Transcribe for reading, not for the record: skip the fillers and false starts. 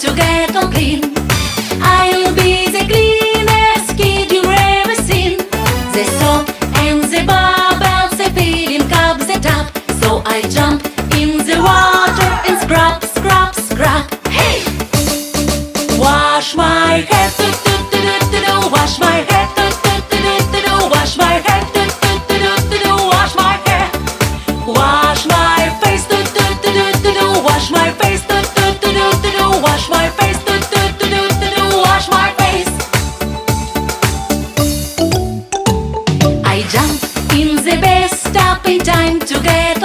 to get on clean. I'll be the cleanest kid you've ever seen. The soap and the bubbles, the filling up the tub. So I jump in the water and scrub, scrub, scrub. Hey! Wash my hair, do do do do do do. Wash my hair, do do do do do do. Wash my hair, do do do do do do. Wash my hair. Wash my face, do do do do do do. Wash my face, do do do do do do. Wash my face, do do do do do do. Wash my face. I jump in the bathtub in time to get